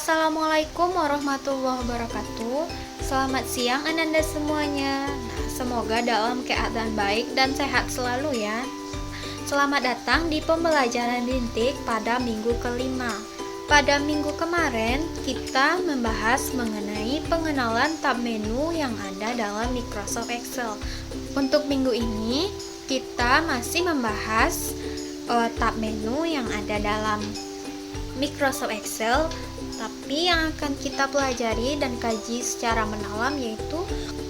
Assalamualaikum warahmatullahi wabarakatuh. Selamat siang Ananda semuanya. Semoga dalam keadaan baik dan sehat selalu ya. Selamat datang di pembelajaran Rintik pada minggu kelima. Pada minggu kemarin kita membahas mengenai pengenalan tab menu yang ada dalam Microsoft Excel. Untuk minggu ini kita masih membahas tab menu yang ada dalam Microsoft Excel, tapi yang akan kita pelajari dan kaji secara mendalam yaitu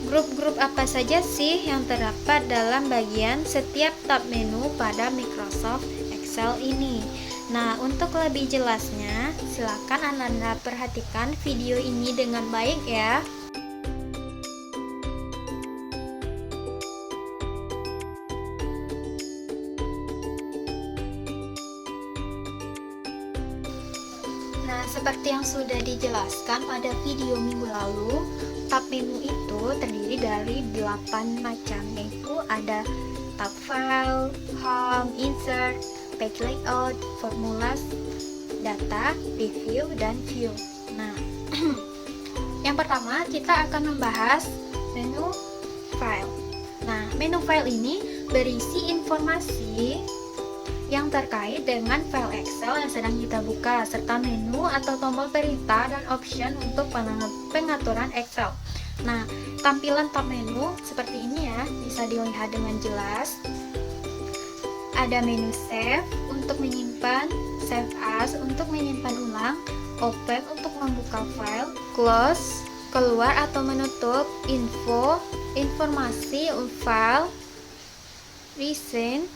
grup-grup apa saja sih yang terdapat dalam bagian setiap tab menu pada Microsoft Excel ini. Nah, untuk lebih jelasnya, silakan Ananda perhatikan video ini dengan baik ya. Nah, seperti yang sudah dijelaskan pada video minggu lalu, tab menu itu terdiri dari 8 macam, yaitu ada tab file, home, insert, page layout, formulas, data, review, dan view. Nah, yang pertama kita akan membahas menu file. Nah, menu file ini berisi informasi yang terkait dengan file Excel yang sedang kita buka, serta menu atau tombol perintah dan option untuk pengaturan Excel. Nah, tampilan tab menu seperti ini ya, bisa dilihat dengan jelas. Ada menu save untuk menyimpan, save as untuk menyimpan ulang, open untuk membuka file, close keluar atau menutup, info informasi file, recent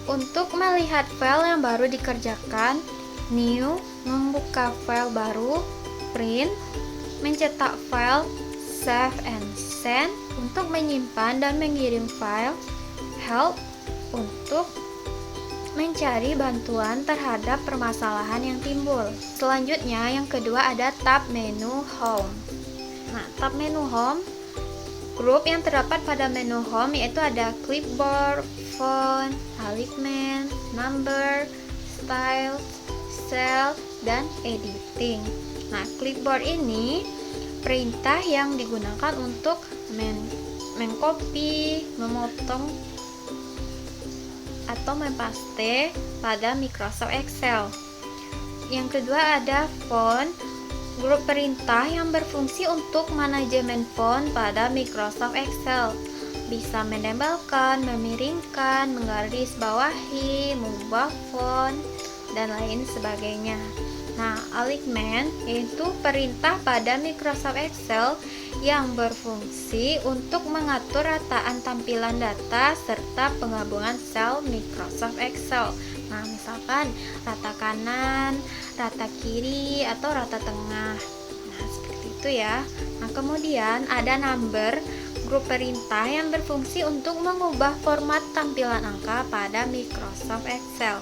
untuk melihat file yang baru dikerjakan, new membuka file baru, print mencetak file, save and send untuk menyimpan dan mengirim file, help untuk mencari bantuan terhadap permasalahan yang timbul. Selanjutnya yang kedua ada tab menu home. Nah, tab menu home, grup yang terdapat pada menu home yaitu ada clipboard, font, alignment, number, style, cell, dan editing. Nah, clipboard ini perintah yang digunakan untuk mengcopy, memotong, atau mempaste pada Microsoft Excel. Yang kedua ada font, grup perintah yang berfungsi untuk manajemen font pada Microsoft Excel. Bisa menempelkan, memiringkan, menggarisbawahi, mengubah font, dan lain sebagainya. Nah, alignment yaitu perintah pada Microsoft Excel yang berfungsi untuk mengatur rataan tampilan data serta penggabungan sel Microsoft Excel. Nah, misalkan rata kanan, rata kiri, atau rata tengah. Nah, seperti itu ya. Nah, kemudian ada number, grup perintah yang berfungsi untuk mengubah format tampilan angka pada Microsoft Excel.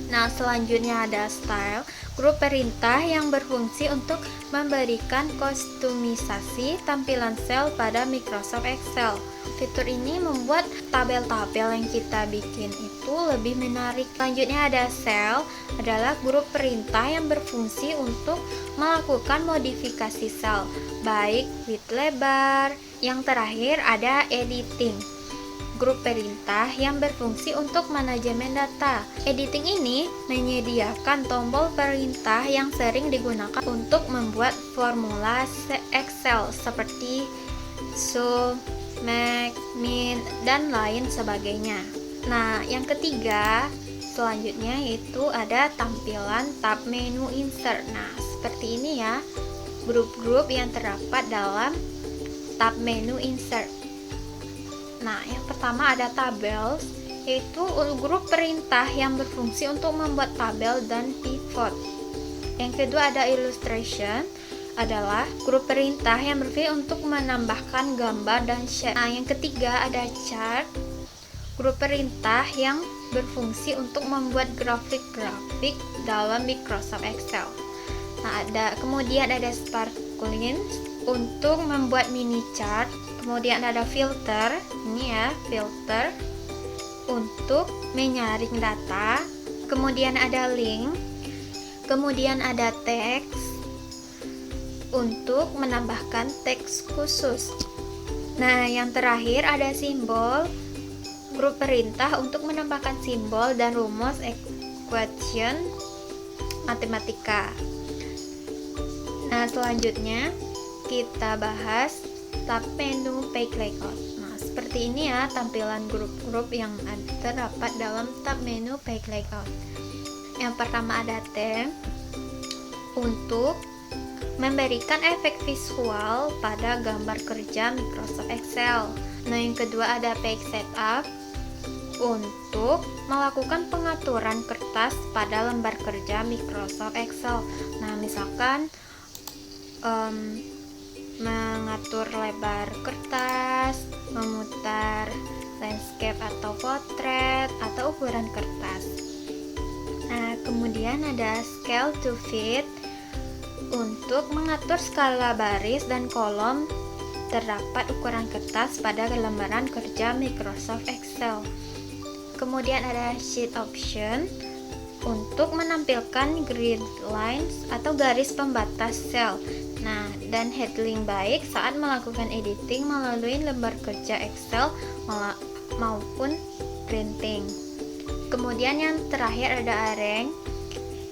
Nah, selanjutnya ada style, grup perintah yang berfungsi untuk memberikan kostumisasi tampilan sel pada Microsoft Excel. Fitur ini membuat tabel-tabel yang kita bikin itu lebih menarik. Selanjutnya ada cell, adalah grup perintah yang berfungsi untuk melakukan modifikasi sel, baik width lebar. Yang terakhir ada editing, grup perintah yang berfungsi untuk manajemen data. Editing ini menyediakan tombol perintah yang sering digunakan untuk membuat formula Excel seperti sum, max, min, dan lain sebagainya. Nah, yang ketiga selanjutnya yaitu ada tampilan tab menu insert. Nah, seperti ini ya, grup-grup yang terdapat dalam tab menu insert. Nah, yang pertama ada tabel, yaitu grup perintah yang berfungsi untuk membuat tabel dan pivot. Yang kedua ada illustration, adalah grup perintah yang berfungsi untuk menambahkan gambar dan shape. Nah, yang ketiga ada chart, grup perintah yang berfungsi untuk membuat grafik-grafik dalam Microsoft Excel. Nah, kemudian ada sparkling untuk membuat mini chart. Kemudian ada filter, ini ya, filter untuk menyaring data. Kemudian ada link, Kemudian ada teks untuk menambahkan teks khusus. Nah, yang terakhir ada simbol, grup perintah untuk menambahkan simbol dan rumus equation matematika. Nah, selanjutnya kita bahas tab menu page layout. Nah, seperti ini ya tampilan grup-grup yang terdapat dalam tab menu page layout. Yang pertama ada theme untuk memberikan efek visual pada gambar kerja Microsoft Excel. Nah, yang kedua ada page setup untuk melakukan pengaturan kertas pada lembar kerja Microsoft Excel. Nah, misalkan mengatur lebar kertas, memutar landscape atau potret, atau ukuran kertas. Nah, kemudian ada scale to fit untuk mengatur skala baris dan kolom terdapat ukuran kertas pada lembaran kerja Microsoft Excel. Kemudian ada sheet option untuk menampilkan grid lines atau garis pembatas sel. Nah, dan heading baik saat melakukan editing melalui lembar kerja Excel maupun printing. Kemudian yang terakhir ada arrange,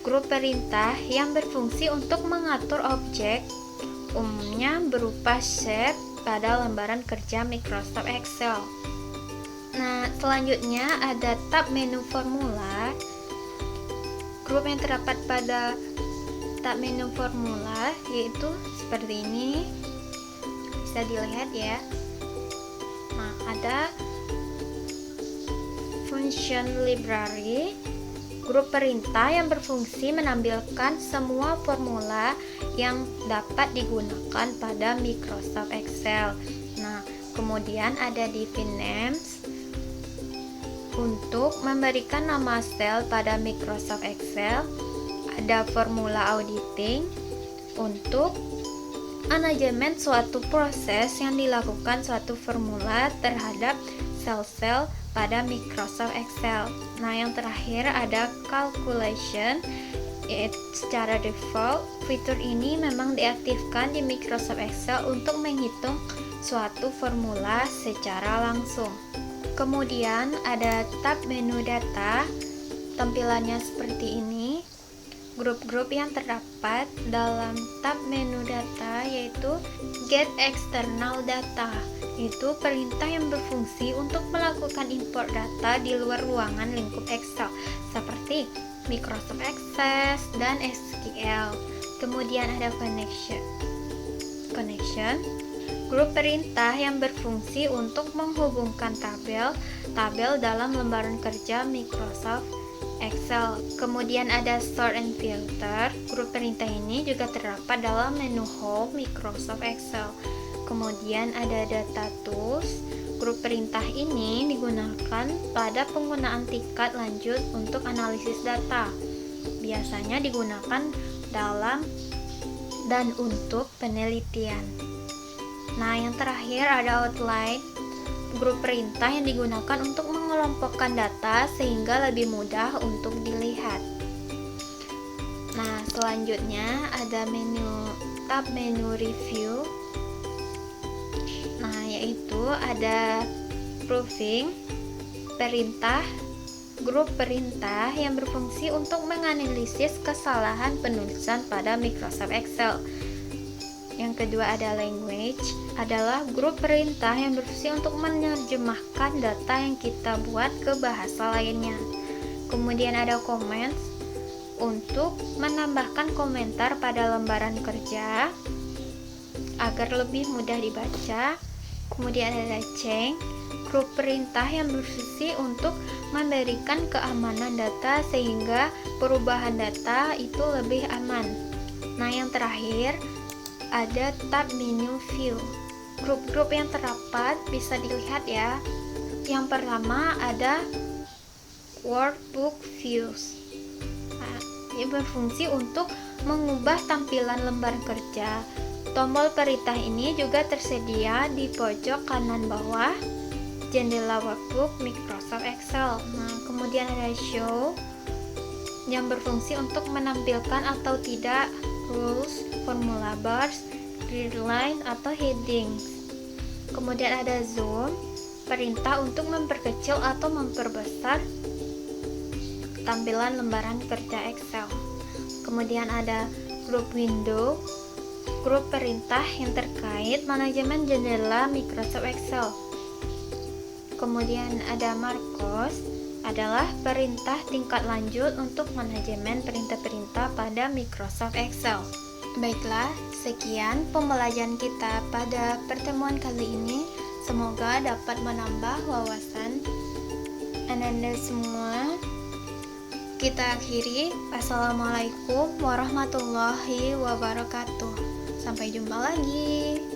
grup perintah yang berfungsi untuk mengatur objek, umumnya berupa shape pada lembaran kerja Microsoft Excel. Nah, selanjutnya ada tab menu formula. Grup yang terdapat pada tab menu formula yaitu seperti ini, bisa dilihat ya. Nah, ada function library, grup perintah yang berfungsi menampilkan semua formula yang dapat digunakan pada Microsoft Excel. Nah, kemudian ada div names untuk memberikan nama sel pada Microsoft Excel. Ada formula auditing untuk manajemen suatu proses yang dilakukan suatu formula terhadap sel-sel pada Microsoft Excel. Nah, yang terakhir ada calculation. Secara default, fitur ini memang diaktifkan di Microsoft Excel untuk menghitung suatu formula secara langsung. Kemudian ada tab menu data, tampilannya seperti ini. Grup-grup yang terdapat dalam tab menu data yaitu get external data, itu perintah yang berfungsi untuk melakukan import data di luar ruangan lingkup Excel seperti Microsoft Access dan SQL. Kemudian ada connection, grup perintah yang berfungsi untuk menghubungkan tabel dalam lembaran kerja Microsoft Excel. Kemudian ada sort and filter. Grup perintah ini juga terdapat dalam menu home Microsoft Excel. Kemudian ada data tools. Grup perintah ini digunakan pada penggunaan tingkat lanjut untuk analisis data. Biasanya digunakan dalam dan untuk penelitian. Nah, yang terakhir ada outline, grup perintah yang digunakan untuk mengelompokkan data sehingga lebih mudah untuk dilihat. Nah, selanjutnya ada tab menu review. Nah, yaitu ada proving, perintah, grup perintah yang berfungsi untuk menganalisis kesalahan penulisan pada Microsoft Excel. Yang kedua ada language, adalah grup perintah yang berfungsi untuk menerjemahkan data yang kita buat ke bahasa lainnya. Kemudian ada comments untuk menambahkan komentar pada lembaran kerja agar lebih mudah dibaca. Kemudian ada change, grup perintah yang berfungsi untuk memberikan keamanan data sehingga perubahan data itu lebih aman. Nah, yang terakhir ada tab menu view. Grup-grup yang terdapat bisa dilihat ya. Yang pertama ada workbook views. Nah, ini berfungsi untuk mengubah tampilan lembar kerja. Tombol perintah ini juga tersedia di pojok kanan bawah jendela workbook Microsoft Excel. Nah, kemudian ada show yang berfungsi untuk menampilkan atau tidak rules, formula bars, grid line, atau headings. Kemudian ada zoom, perintah untuk memperkecil atau memperbesar tampilan lembaran kerja Excel. Kemudian ada group window, grup perintah yang terkait manajemen jendela Microsoft Excel. Kemudian ada Marcos, adalah perintah tingkat lanjut untuk manajemen perintah-perintah pada Microsoft Excel. Baiklah, sekian pembelajaran kita pada pertemuan kali ini. Semoga dapat menambah wawasan Anda semua. Kita akhiri. Assalamualaikum warahmatullahi wabarakatuh. Sampai jumpa lagi.